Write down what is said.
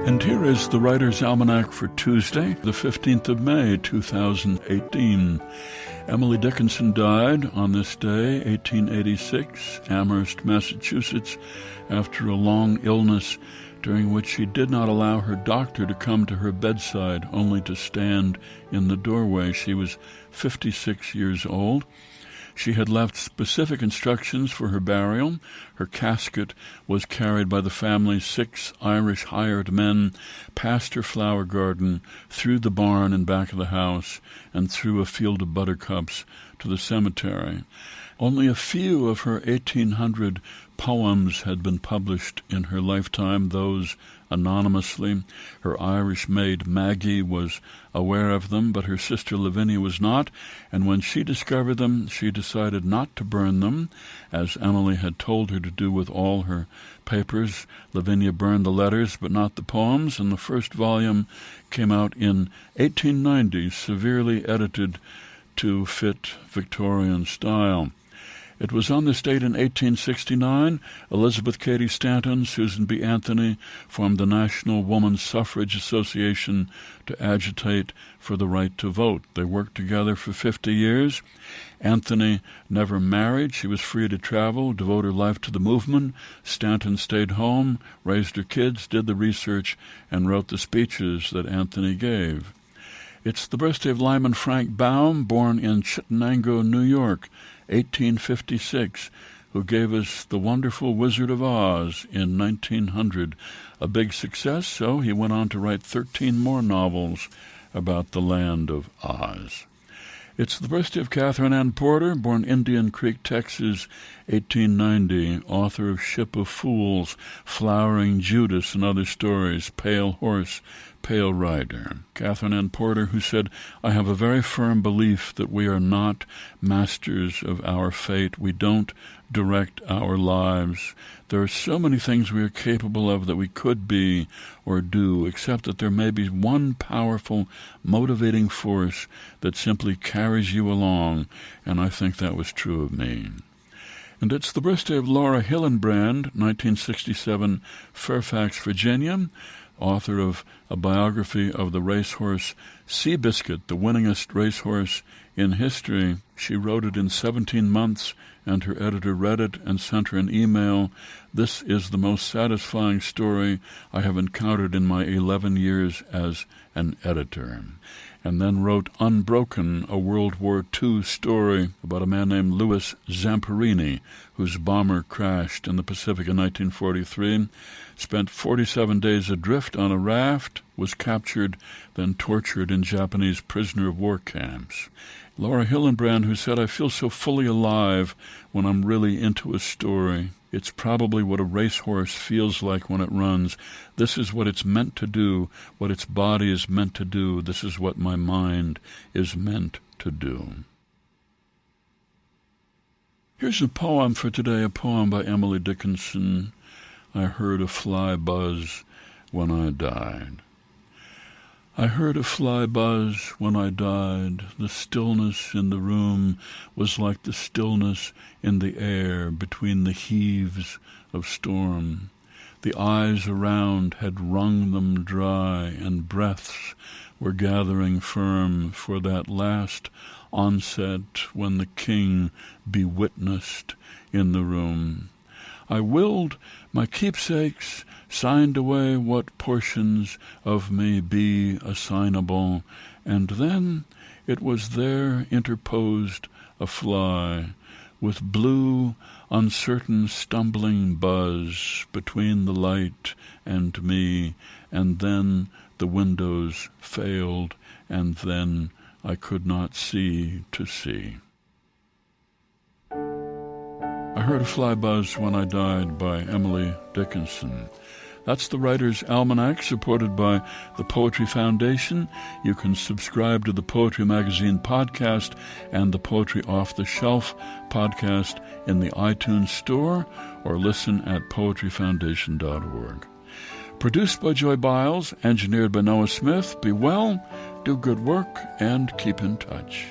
And here is the Writer's Almanac for Tuesday, the 15th of May, 2018. Emily Dickinson died on this day, 1886, Amherst, Massachusetts, after a long illness during which she did not allow her doctor to come to her bedside, only to stand in the doorway. She was 56 years old. She had left specific instructions for her burial. Her casket was carried by the family's 6 Irish hired men past her flower garden, through the barn and back of the house, and through a field of buttercups to the cemetery. Only a few of her 1,800 poems had been published in her lifetime, those anonymously. Her Irish maid Maggie was aware of them, but her sister Lavinia was not, and when she discovered them, she decided not to burn them, as Emily had told her to do with all her papers. Lavinia burned the letters, but not the poems, and the first volume came out in 1890, severely edited to fit Victorian style. It was on this date in 1869, Elizabeth Cady Stanton, Susan B. Anthony formed the National Woman's Suffrage Association to agitate for the right to vote. They worked together for 50 years. Anthony never married. She was free to travel, devote her life to the movement. Stanton stayed home, raised her kids, did the research, and wrote the speeches that Anthony gave. It's the birthday of Lyman Frank Baum, born in Chittenango, New York, 1856, who gave us The Wonderful Wizard of Oz in 1900. A big success, so he went on to write 13 more novels about the land of Oz. It's the birthday of Catherine Ann Porter, born Indian Creek, Texas, 1890, author of Ship of Fools, Flowering Judas, and other stories, Pale Horse, Pale Rider. Catherine Ann Porter, who said, "I have a very firm belief that we are not masters of our fate. We don't direct our lives. There are so many things we are capable of that we could be or do, except that there may be one powerful, motivating force that simply carries you along," and I think that was true of me. And it's the birthday of Laura Hillenbrand, 1967, Fairfax, Virginia, author of a biography of the racehorse Seabiscuit, the winningest racehorse in history. She wrote it in 17 months, and her editor read it and sent her an email. "This is the most satisfying story I have encountered in my 11 years as an editor." And then wrote Unbroken, a World War II story about a man named Louis Zamperini, whose bomber crashed in the Pacific in 1943, spent 47 days adrift on a raft, was captured, then tortured in Japanese prisoner of war camps. Laura Hillenbrand, who said, "I feel so fully alive when I'm really into a story. It's probably what a racehorse feels like when it runs. This is what it's meant to do, what its body is meant to do. This is what my mind is meant to do." Here's a poem for today, a poem by Emily Dickinson. I heard a fly buzz when I died. I heard a fly buzz when I died. The stillness in the room was like the stillness in the air between the heaves of storm. The eyes around had wrung them dry, and breaths were gathering firm for that last onset when the king be witnessed in the room. I willed my keepsakes, signed away what portions of me be assignable, and then it was there interposed a fly, with blue, uncertain, stumbling buzz between the light and me, and then the windows failed, and then I could not see to see. I Heard a Fly Buzz When I Died by Emily Dickinson. That's the Writer's Almanac, supported by the Poetry Foundation. You can subscribe to the Poetry Magazine podcast and the Poetry Off the Shelf podcast in the iTunes Store, or listen at poetryfoundation.org. Produced by Joy Biles, engineered by Noah Smith. Be well, do good work, and keep in touch.